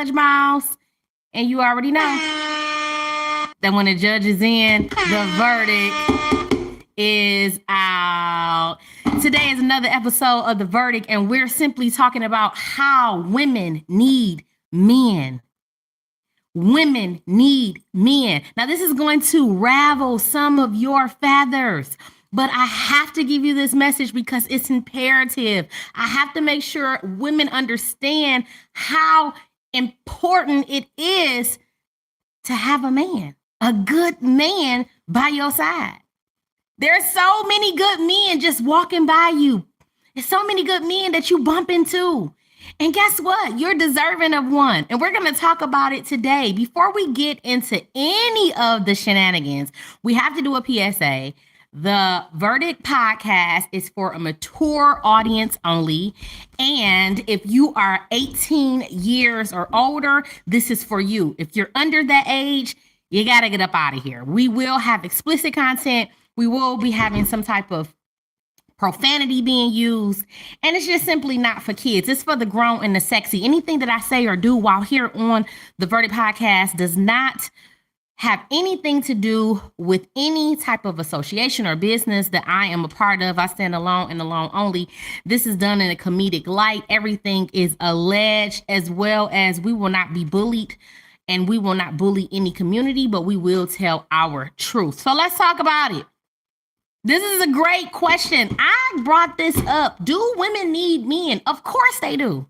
judge, Miles. And you already know that when the judge is in, the verdict is out. Today is another episode of The Verdict, and we're simply talking about how women need men. Women need men. Now, this is going to ravel some of your feathers, but I have to give you this message because it's imperative. I have to make sure women understand how important it is to have a man, a good man by your side. There's so many good men just walking by you. There's so many good men that you bump into. And guess what? You're deserving of one. And we're going to talk about it today. Before we get into any of the shenanigans, we have to do a PSA. The Verdict podcast is for a mature audience only. And if you are 18 years or older, this is for you. If you're under that age, you got to get up out of here. We will have explicit content. We will be having some type of profanity being used, and it's just simply not for kids. It's for the grown and the sexy. Anything that I say or do while here on the Verdict podcast does not have anything to do with any type of association or business that I am a part of. I stand alone and alone only. This is done in a comedic light. Everything is alleged, as well as we will not be bullied and we will not bully any community, but we will tell our truth. So let's talk about it. This is a great question. I brought this up. Do women need men? Of course they do.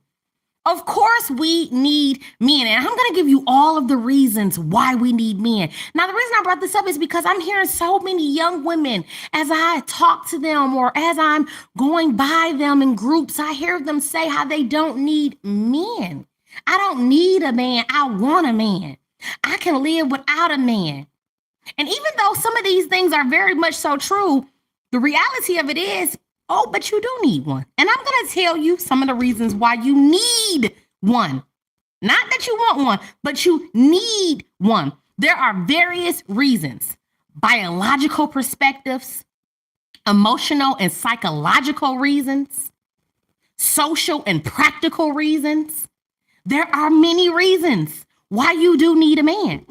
Of course we need men. And I'm going to give you all of the reasons why we need men. Now, the reason I brought this up is because I'm hearing so many young women as I talk to them or as I'm going by them in groups, I hear them say how they don't need men. I don't need a man. I want a man. I can live without a man. And even though some of these things are very much so true, the reality of it is, oh, but you do need one. And I'm going to tell you some of the reasons why you need one. Not that you want one, but you need one. There are various reasons, biological perspectives, emotional and psychological reasons, social and practical reasons. There are many reasons why you do need a man.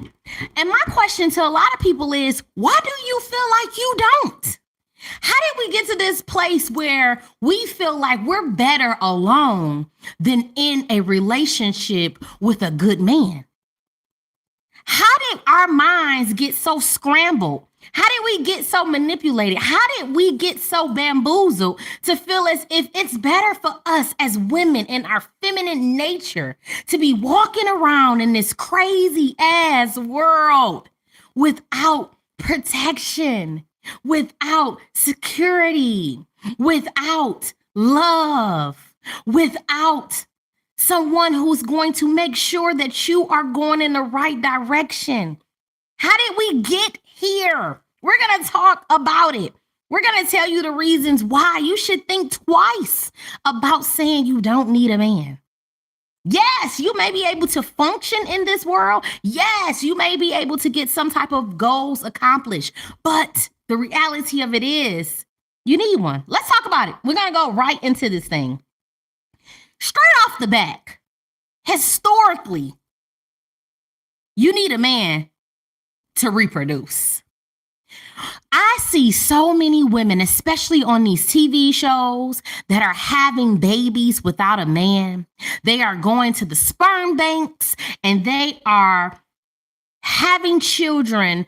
And my question to a lot of people is, why do you feel like you don't? How did we get to this place where we feel like we're better alone than in a relationship with a good man? How did our minds get so scrambled? How did we get so manipulated? How did we get so bamboozled to feel as if it's better for us as women in our feminine nature to be walking around in this crazy ass world without protection, without security, without love, without someone who's going to make sure that you are going in the right direction? How did we get here? We're going to talk about it. We're going to tell you the reasons why you should think twice about saying you don't need a man. Yes, you may be able to function in this world. Yes, you may be able to get some type of goals accomplished. But the reality of it is you need one. Let's talk about it. We're going to go right into this thing. Straight off the back, historically, you need a man to reproduce. I see so many women, especially on these TV shows, that are having babies without a man. They are going to the sperm banks and they are having children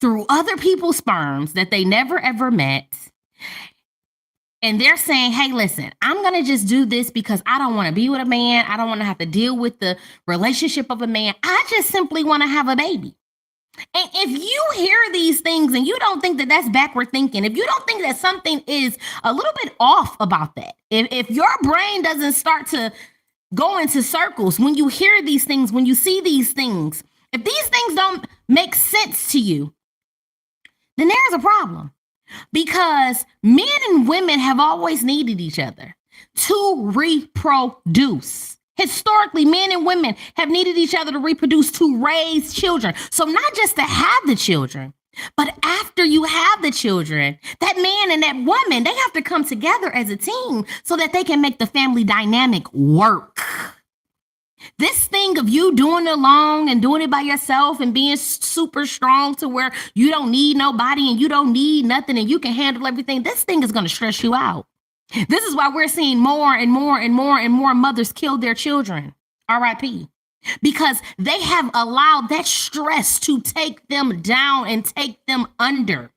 through other people's sperms that they never ever met. And they're saying, hey, listen, I'm going to just do this because I don't want to be with a man. I don't want to have to deal with the relationship of a man. I just simply want to have a baby. And if you hear these things and you don't think that that's backward thinking, if you don't think that something is a little bit off about that, if your brain doesn't start to go into circles when you hear these things, when you see these things, if these things don't make sense to you, then there's a problem. Because men and women have always needed each other to reproduce. Historically, men and women have needed each other to reproduce, to raise children. So not just to have the children, but after you have the children, that man and that woman, they have to come together as a team so that they can make the family dynamic work. This thing of you doing it alone and doing it by yourself and being super strong to where you don't need nobody and you don't need nothing and you can handle everything, this thing is going to stress you out. This is why we're seeing more and more and more and more mothers kill their children. RIP. Because they have allowed that stress to take them down and take them under.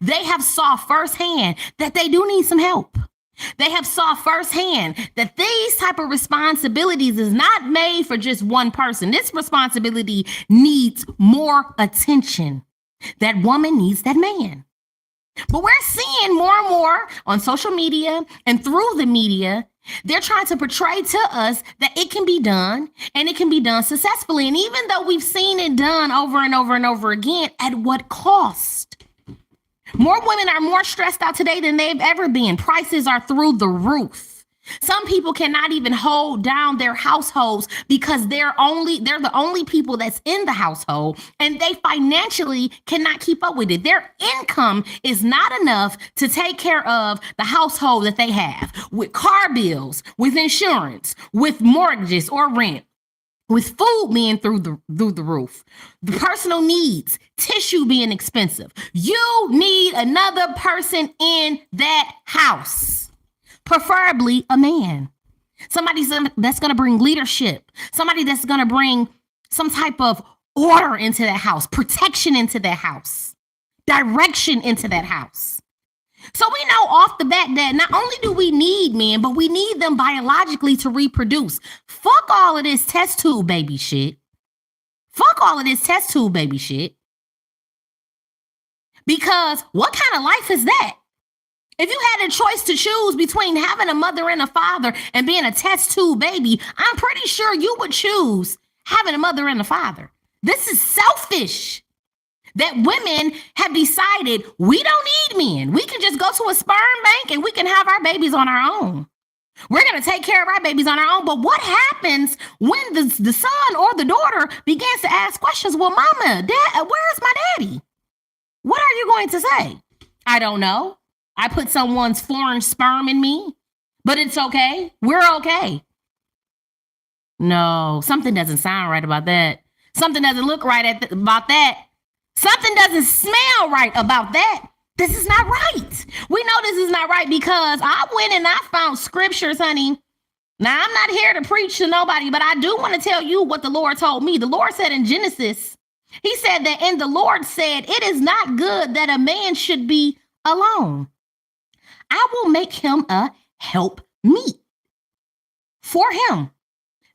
They have saw firsthand that they do need some help. They have saw firsthand that these type of responsibilities is not made for just one person. This responsibility needs more attention. That woman needs that man. But we're seeing more and more on social media and through the media, they're trying to portray to us that it can be done and it can be done successfully. And even though we've seen it done over and over and over again, at what cost? More women are more stressed out today than they've ever been. Prices are through the roof. Some people cannot even hold down their households because they're the only people that's in the household and they financially cannot keep up with it. Their income is not enough to take care of the household that they have with car bills, with insurance, with mortgages or rent, with food being through the roof, the personal needs, tissue being expensive. You need another person in that house, preferably a man. Somebody that's going to bring leadership, somebody that's going to bring some type of order into that house, protection into that house, direction into that house. So we know off the bat that not only do we need men, but we need them biologically to reproduce. Fuck all of this test tube baby shit. Fuck all of this test tube baby shit. Because what kind of life is that? If you had a choice to choose between having a mother and a father and being a test tube baby, I'm pretty sure you would choose having a mother and a father. This is selfish. That women have decided we don't need men. We can just go to a sperm bank and we can have our babies on our own. We're going to take care of our babies on our own. But what happens when the son or the daughter begins to ask questions? Well, mama, dad, where's my daddy? What are you going to say? I don't know. I put someone's foreign sperm in me, but it's okay. We're okay. No, something doesn't sound right about that. Something doesn't look right about that. Something doesn't smell right about that. This is not right. We know this is not right because I went and I found scriptures, honey. Now, I'm not here to preach to nobody, but I do want to tell you what the Lord told me. The Lord said in Genesis, he said that, and the Lord said, it is not good that a man should be alone. I will make him a help meet for him.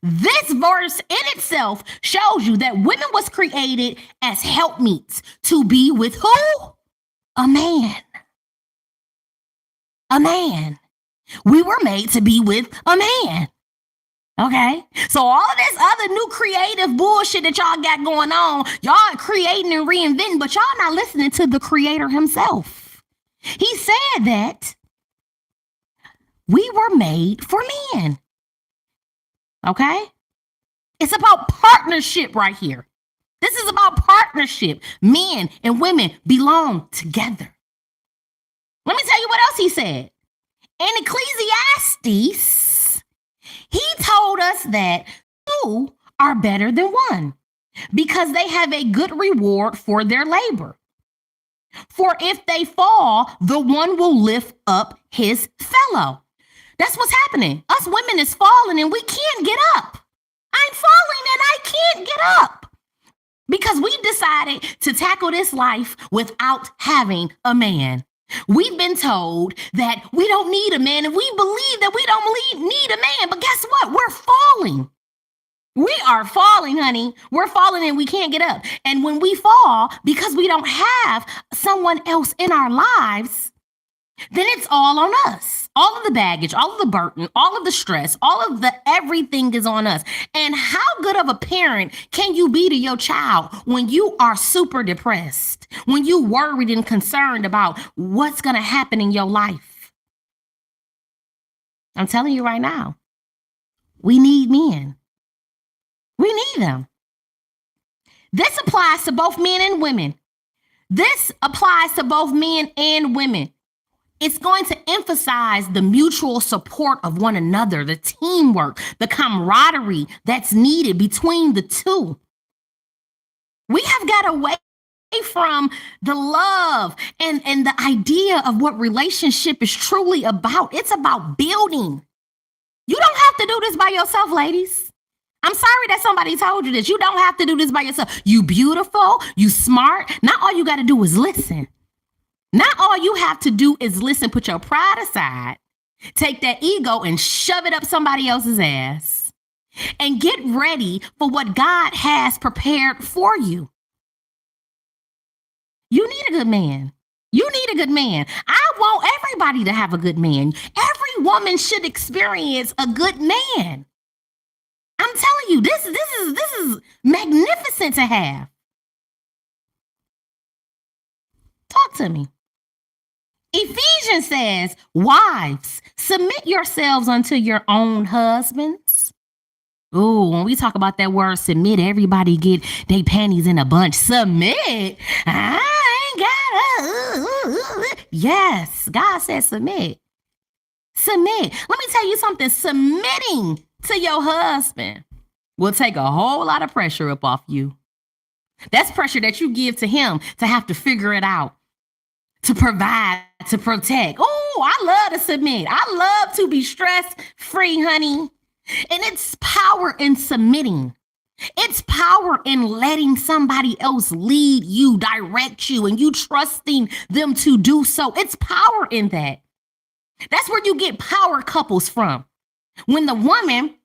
This verse in itself shows you that women was created as helpmeets to be with who? A man. A man. We were made to be with a man. Okay? So all of this other new creative bullshit that y'all got going on, y'all are creating and reinventing, but y'all not listening to the creator himself. He said that we were made for men. Okay? It's about partnership right here. This is about partnership. Men and women belong together. Let me tell you what else he said. In Ecclesiastes, he told us that two are better than one because they have a good reward for their labor. For if they fall, the one will lift up his fellow. That's what's happening. Us women is falling and we can't get up. I'm falling and I can't get up because we decided to tackle this life without having a man. We've been told that we don't need a man and we believe that we don't need a man. But guess what? We're falling. We are falling, honey. We're falling and we can't get up. And when we fall, because we don't have someone else in our lives, then it's all on us. All of the baggage, all of the burden, all of the stress, all of the everything is on us. And how good of a parent can you be to your child when you are super depressed, when you worried and concerned about what's going to happen in your life? I'm telling you right now, we need men. We need them. This applies to both men and women. This applies to both men and women. It's going to emphasize the mutual support of one another, the teamwork, the camaraderie that's needed between the two. We have got away from the love and the idea of what relationship is truly about. It's about building. You don't have to do this by yourself, ladies. I'm sorry that somebody told you this. You don't have to do this by yourself. You beautiful, you smart. Not all you got to do is listen. Not all you have to do is listen. Put your pride aside. Take that ego and shove it up somebody else's ass. And get ready for what God has prepared for you. You need a good man. You need a good man. I want everybody to have a good man. Every woman should experience a good man. I'm telling you, this is magnificent to have. Talk to me. Ephesians says, wives, submit yourselves unto your own husbands. Oh, when we talk about that word submit, everybody get their panties in a bunch. Submit? I ain't got Yes, God says submit. Submit. Let me tell you something. Submitting to your husband will take a whole lot of pressure up off you. That's pressure that you give to him to have to figure it out, to provide, to protect. Oh, I love to submit. I love to be stress-free, honey. And it's power in submitting. It's power in letting somebody else lead you, direct you, and you trusting them to do so. It's power in that. That's where you get power couples from. When the woman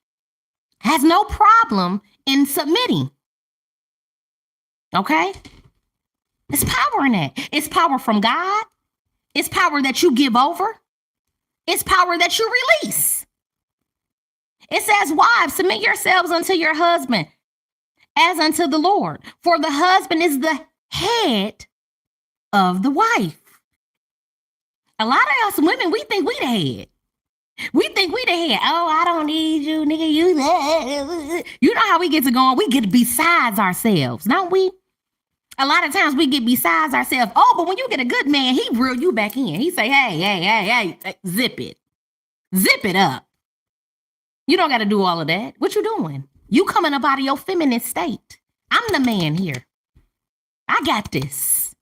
has no problem in submitting. Okay? It's power in that. It's power from God. It's power that you give over. It's power that you release. It says, wives, submit yourselves unto your husband as unto the Lord. For the husband is the head of the wife. A lot of us women, we think we the head. We think we the head. Oh, I don't need you, nigga. You know how we get to going? We get besides ourselves, don't we? A lot of times we get besides ourselves. Oh, but when you get a good man, he reel you back in. He say, hey, zip it. Zip it up. You don't got to do all of that. What you doing? You coming up out of your feminine state. I'm the man here. I got this.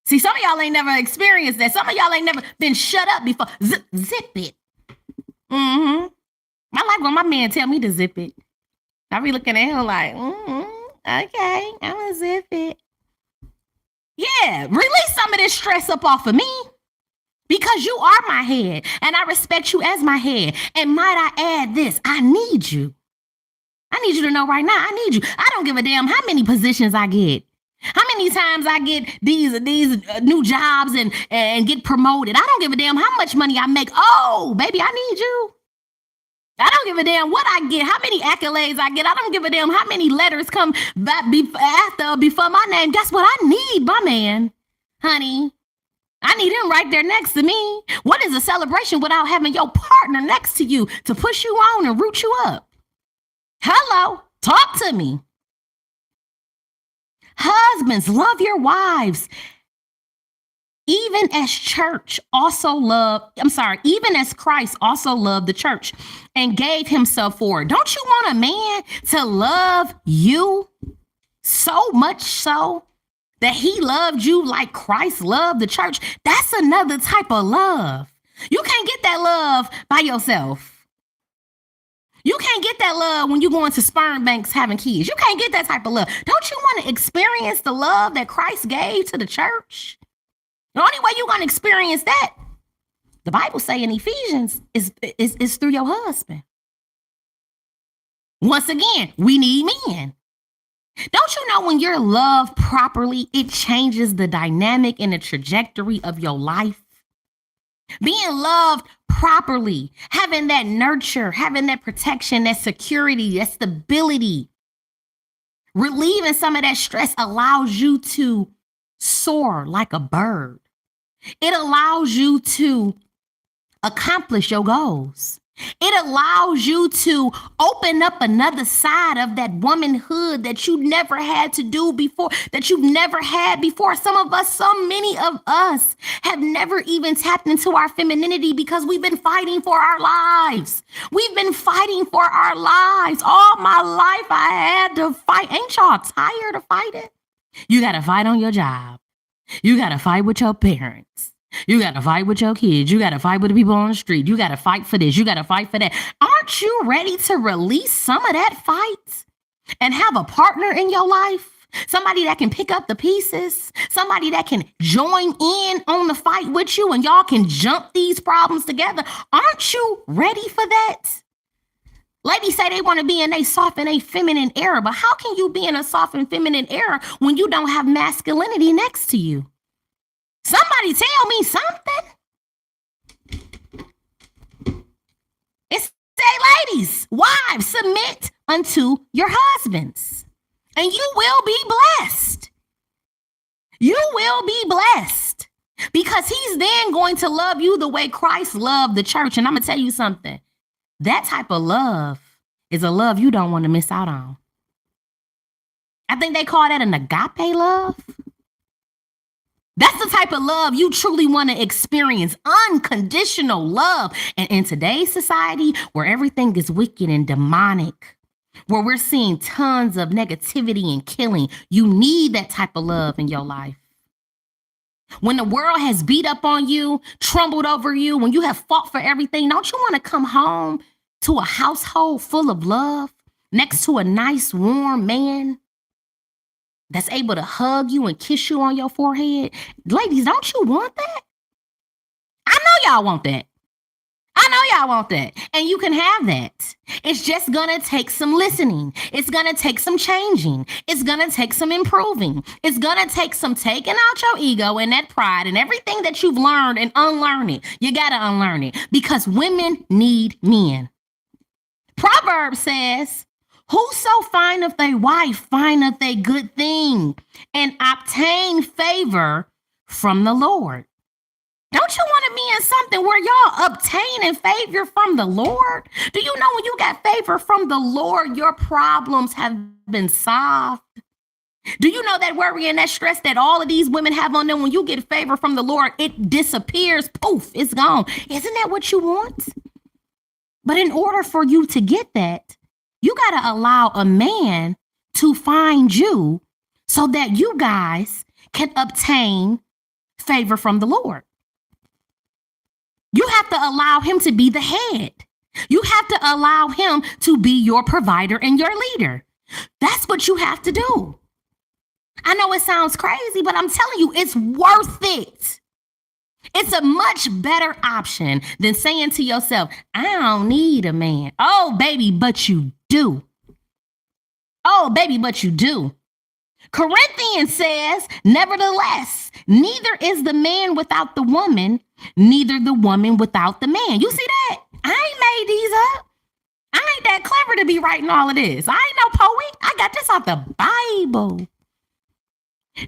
See, some of y'all ain't never experienced that. Some of y'all ain't never been shut up before. Zip it. I like when my man tell me to zip it. I be looking at him like, okay, I'm gonna zip it. Yeah, release some of this stress up off of me. Because you are my head, and I respect you as my head. And might I add this, I need you. I need you to know right now, I need you. I don't give a damn how many positions I get. How many times I get these new jobs and get promoted. I don't give a damn how much money I make. Oh, baby, I need you. I don't give a damn what I get, how many accolades I get. I don't give a damn how many letters come back before my name. Guess what? I need my man, honey. I need him right there next to me. What is a celebration without having your partner next to you to push you on and root you up? Hello, talk to me. Husbands, love your wives. Even as Christ also loved the church and gave himself for it. Don't you want a man to love you so much so that he loved you like Christ loved the church? That's another type of love. You can't get that love by yourself. You can't get that love when you go into sperm banks having kids. You can't get that type of love. Don't you want to experience the love that Christ gave to the church? The only way you're going to experience that, the Bible say in Ephesians, is through your husband. Once again, we need men. Don't you know when you're loved properly, it changes the dynamic and the trajectory of your life? Being loved properly, having that nurture, having that protection, that security, that stability, relieving some of that stress allows you to soar like a bird. It allows you to accomplish your goals. It allows you to open up another side of that womanhood that you never had to do before, that you've never had before. Some of us, so many of us have never even tapped into our femininity because we've been fighting for our lives. We've been fighting for our lives. All my life I had to fight. Ain't y'all tired of fighting? You got to fight on your job. You got to fight with your parents. You got to fight with your kids. You got to fight with the people on the street. You got to fight for this. You got to fight for that. Aren't you ready to release some of that fight and have a partner in your life? Somebody that can pick up the pieces. Somebody that can join in on the fight with you and y'all can jump these problems together. Aren't you ready for that? Ladies say they want to be in a soft and a feminine era, but how can you be in a soft and feminine era when you don't have masculinity next to you? Somebody tell me something. It's say, ladies, wives, submit unto your husbands, and you will be blessed. You will be blessed because he's then going to love you the way Christ loved the church. And I'm going to tell you something. That type of love is a love you don't want to miss out on. I think they call that an agape love. That's the type of love you truly want to experience, unconditional love. And in today's society, where everything is wicked and demonic, where we're seeing tons of negativity and killing, you need that type of love in your life. When the world has beat up on you, trembled over you, when you have fought for everything, don't you want to come home to a household full of love next to a nice, warm man that's able to hug you and kiss you on your forehead? Ladies, don't you want that? I know y'all want that. I know y'all want that. And you can have that. It's just going to take some listening. It's going to take some changing. It's going to take some improving. It's going to take some taking out your ego and that pride and everything that you've learned and unlearn it. You got to unlearn it because women need men. Proverbs says, whoso findeth a wife findeth a good thing and obtain favor from the Lord. Don't you want to be in something where y'all obtaining favor from the Lord? Do you know when you got favor from the Lord, your problems have been solved? Do you know that worry and that stress that all of these women have on them, when you get favor from the Lord, it disappears. Poof, it's gone. Isn't that what you want? But in order for you to get that, you got to allow a man to find you so that you guys can obtain favor from the Lord. You have to allow him to be the head. You have to allow him to be your provider and your leader. That's what you have to do. I know it sounds crazy, but I'm telling you, it's worth it. It's a much better option than saying to yourself, I don't need a man. Oh, baby, but you do. Oh, baby, but you do. Corinthians says, nevertheless, neither is the man without the woman, neither the woman without the man. You see that? I ain't made these up. I ain't that clever to be writing all of this. I ain't no poet. I got this off the Bible.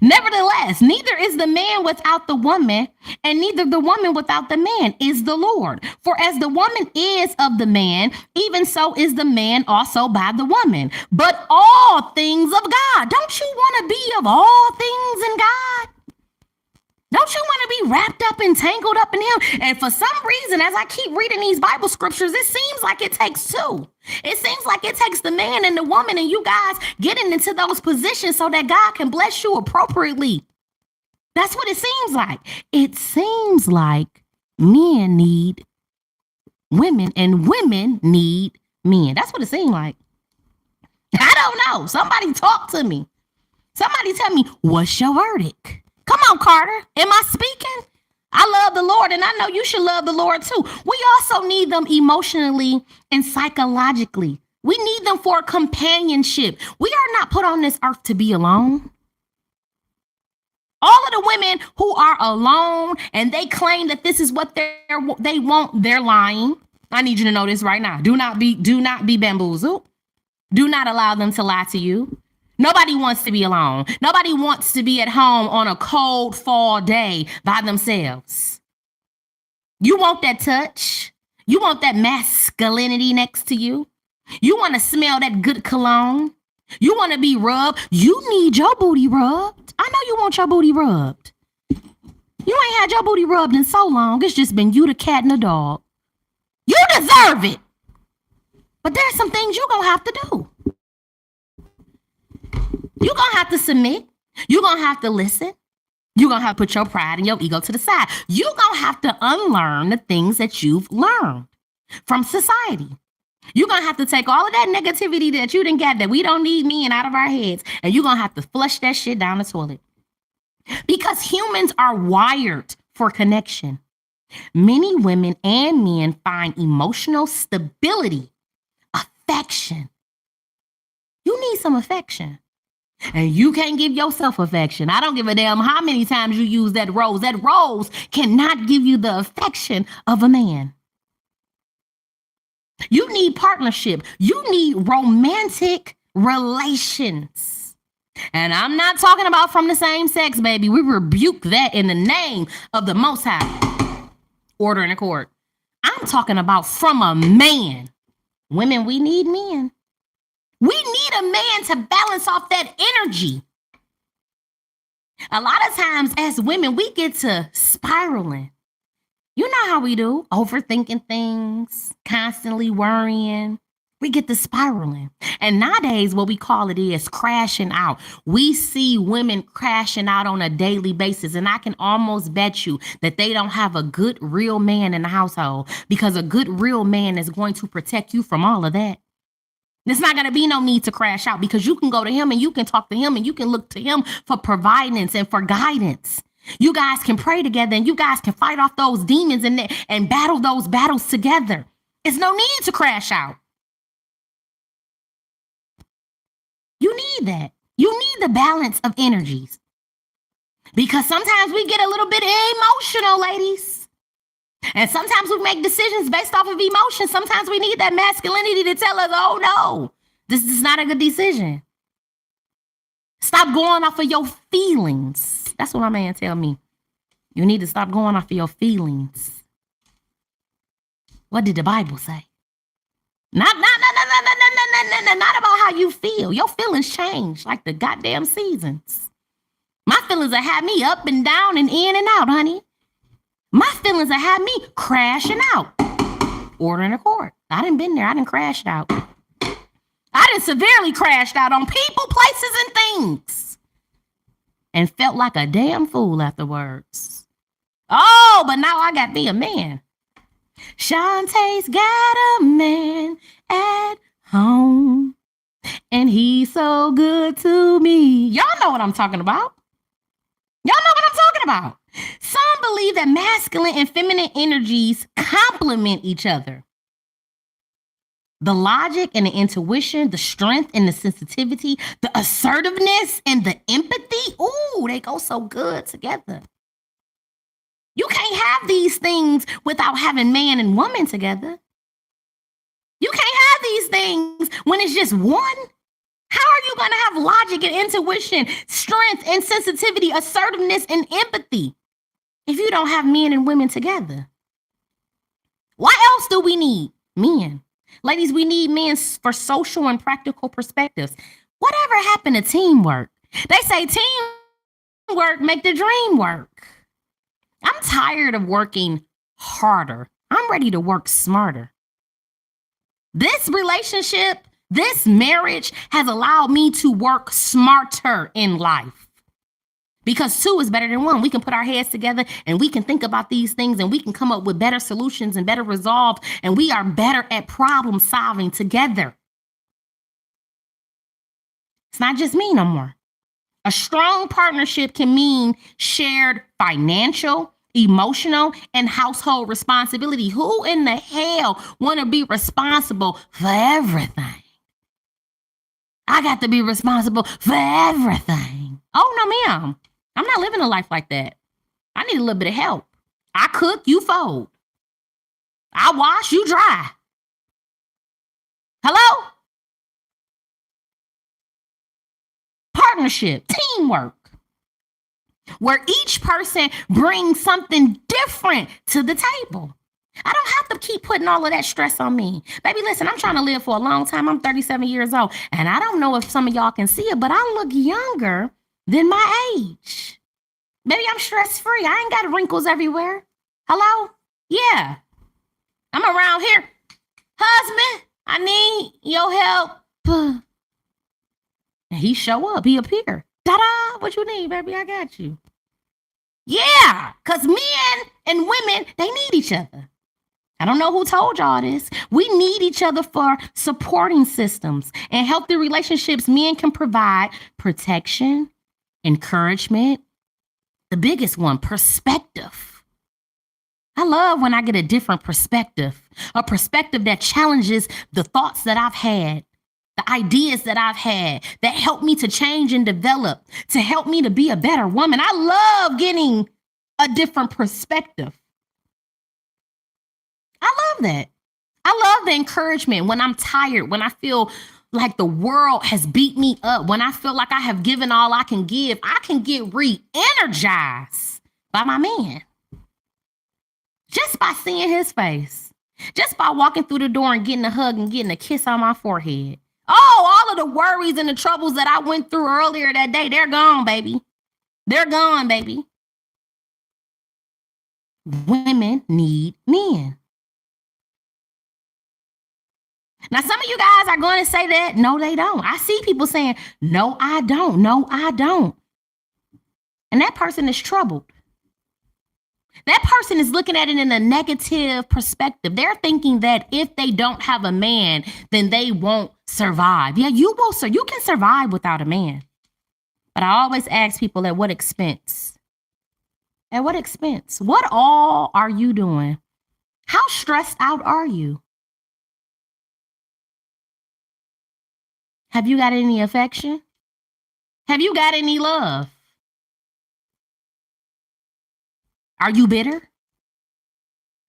Nevertheless, neither is the man without the woman, and neither the woman without the man is the Lord. For as the woman is of the man, even so is the man also by the woman. But all things of God. Don't you want to be of all things in God? Don't you want to be wrapped up and tangled up in him? And for some reason, as I keep reading these Bible scriptures, it seems like it takes two. It seems like it takes the man and the woman and you guys getting into those positions so that God can bless you appropriately. That's what it seems like. It seems like men need women and women need men. That's what it seems like. I don't know. Somebody talk to me. Somebody tell me, what's your verdict? Come on, Carter. Am I speaking? I love the Lord, and I know you should love the Lord too. We also need them emotionally and psychologically. We need them for companionship. We are not put on this earth to be alone. All of the women who are alone and they claim that this is what they want, they're lying. I need you to know this right now. Do not be bamboozled. Do not allow them to lie to you. Nobody wants to be alone. Nobody wants to be at home on a cold fall day by themselves. You want that touch. You want that masculinity next to you. You want to smell that good cologne. You want to be rubbed. You need your booty rubbed. I know you want your booty rubbed. You ain't had your booty rubbed in so long. It's just been you, the cat, and the dog. You deserve it. But there's some things you're going to have to do. You're going to have to submit. You're going to have to listen. You're going to have to put your pride and your ego to the side. You're going to have to unlearn the things that you've learned from society. You're going to have to take all of that negativity that you didn't get, that we don't need men out of our heads, and you're going to have to flush that shit down the toilet. Because humans are wired for connection. Many women and men find emotional stability, affection. You need some affection. And you can't give yourself affection. I don't give a damn how many times you use that rose. That rose cannot give you the affection of a man. You need partnership. You need romantic relations. And I'm not talking about from the same sex, baby. We rebuke that in the name of the Most High. Order in the court. I'm talking about from a man. Women, we need men. We need a man to balance off that energy. A lot of times as women, we get to spiraling. You know how we do, overthinking things, constantly worrying. We get to spiraling. And nowadays, what we call it is crashing out. We see women crashing out on a daily basis. And I can almost bet you that they don't have a good, real man in the household, because a good, real man is going to protect you from all of that. There's not going to be no need to crash out, because you can go to him and you can talk to him and you can look to him for providence and for guidance. You guys can pray together and you guys can fight off those demons and battle those battles together. There's no need to crash out. You need that. You need the balance of energies, because sometimes we get a little bit emotional, ladies. And sometimes we make decisions based off of emotion. Sometimes we need that masculinity to tell us, oh no, this is not a good decision. Stop going off of your feelings. That's what my man tell me. You need to stop going off of your feelings. What did the Bible say? Not about how you feel. Your feelings change like the goddamn seasons. My feelings have had me up and down and in and out, honey. My feelings have had me crashing out. Order in the court. I done been there. I done crashed out. I done severely crashed out on people, places, and things. And felt like a damn fool afterwards. Oh, but now I got me a man. Shantae's got a man at home. And he's so good to me. Y'all know what I'm talking about. Y'all know what I'm talking about. Some believe that masculine and feminine energies complement each other. The logic and the intuition, the strength and the sensitivity, the assertiveness and the empathy, ooh, they go so good together. You can't have these things without having man and woman together. You can't have these things when it's just one. How are you going to have logic and intuition, strength and sensitivity, assertiveness and empathy if you don't have men and women together? What else do we need? Men. Ladies, we need men for social and practical perspectives. Whatever happened to teamwork? They say teamwork make the dream work. I'm tired of working harder. I'm ready to work smarter. This relationship, this marriage has allowed me to work smarter in life, because two is better than one. We can put our heads together and we can think about these things and we can come up with better solutions and better resolve, and we are better at problem solving together. It's not just me no more. A strong partnership can mean shared financial, emotional, and household responsibility. Who in the hell want to be responsible for everything? I got to be responsible for everything. Oh, no, ma'am. I'm not living a life like that. I need a little bit of help. I cook, you fold. I wash, you dry. Hello? Partnership, teamwork, where each person brings something different to the table. I don't have to keep putting all of that stress on me. Baby, listen, I'm trying to live for a long time. I'm 37 years old. And I don't know if some of y'all can see it, but I look younger than my age. Baby, I'm stress-free. I ain't got wrinkles everywhere. Hello? Yeah. I'm around here. Husband, I need your help. And he show up. He appear. Ta-da! What you need, baby? I got you. Yeah, because men and women, they need each other. I don't know who told y'all this. We need each other for supporting systems and healthy relationships. Men can provide protection, encouragement. The biggest one, perspective. I love when I get a different perspective, a perspective that challenges the thoughts that I've had, the ideas that I've had that help me to change and develop, to help me to be a better woman. I love getting a different perspective. I love that. I love the encouragement when I'm tired, when I feel like the world has beat me up, when I feel like I have given all I can give, I can get re-energized by my man. Just by seeing his face, just by walking through the door and getting a hug and getting a kiss on my forehead. Oh, all of the worries and the troubles that I went through earlier that day, they're gone, baby. They're gone, baby. Women need men. Now, some of you guys are going to say that. No, they don't. I see people saying, no, I don't. No, I don't. And that person is troubled. That person is looking at it in a negative perspective. They're thinking that if they don't have a man, then they won't survive. Yeah, you will, sir. You can survive without a man. But I always ask people, at what expense? At what expense? What all are you doing? How stressed out are you? Have you got any affection? Have you got any love? Are you bitter?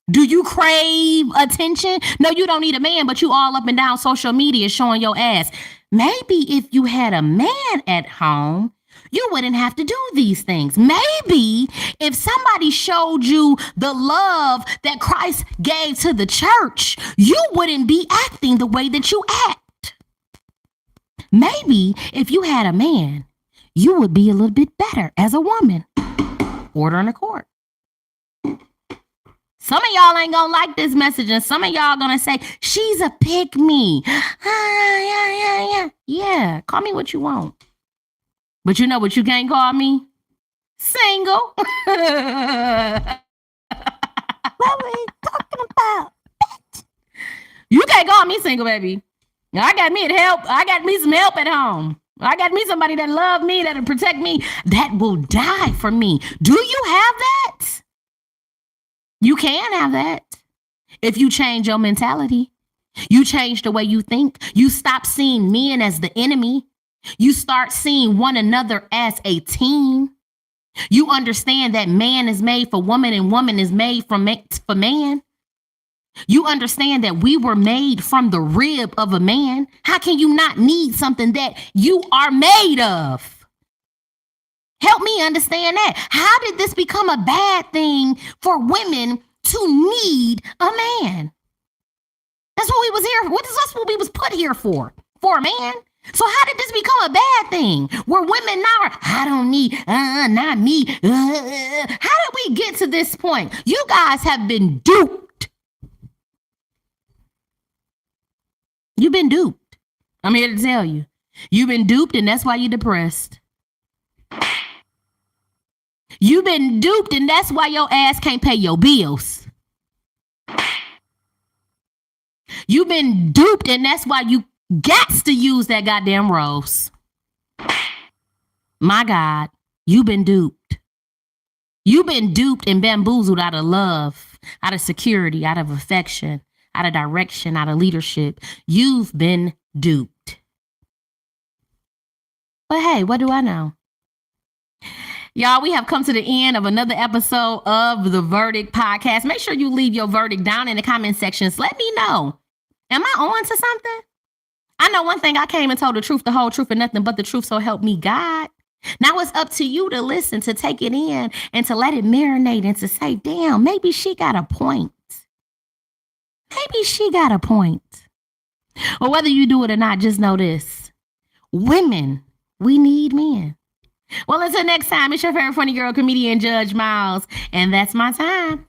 Do you crave attention? No, you don't need a man, but you all up and down social media showing your ass. Maybe if you had a man at home, you wouldn't have to do these things. Maybe if somebody showed you the love that Christ gave to the church, you wouldn't be acting the way that you act. Maybe if you had a man, you would be a little bit better as a woman. Order in the court. Some of y'all ain't gonna like this message, and some of y'all gonna say, she's a pick me. Yeah, call me what you want. But you know what you can't call me? Single. What are we talking about? You can't call me single, baby. I got me help. I got me some help at home. I got me somebody that love me, that'll protect me, that will die for me. Do you have that? You can have that. If you change your mentality, you change the way you think, you stop seeing men as the enemy. You start seeing one another as a team. You understand that man is made for woman and woman is made for man. You understand that we were made from the rib of a man. How can you not need something that you are made of? Help me understand that. How did this become a bad thing for women to need a man? That's what we was here for. That's what we was put here for a man. So how did this become a bad thing? Where women now are, I don't need, not me. How did we get to this point? You guys have been duped. You've been duped. I'm here to tell you. You've been duped, and that's why you're depressed. You've been duped, and that's why your ass can't pay your bills. You've been duped, and that's why you got to use that goddamn rose. My God, you've been duped. You've been duped and bamboozled out of love, out of security, out of affection, out of direction, out of leadership. You've been duped. But hey, what do I know? Y'all, we have come to the end of another episode of the Verdict Podcast. Make sure you leave your verdict down in the comment sections. Let me know. Am I on to something? I know one thing. I came and told the truth, the whole truth, and nothing but the truth. So help me God. Now it's up to you to listen, to take it in, and to let it marinate, and to say, damn, maybe she got a point. maybe she got a point. Or whether you do it or not, just know this. Women, we need men. Well, until next time, it's your favorite funny girl, comedian Judge Miles, and that's my time.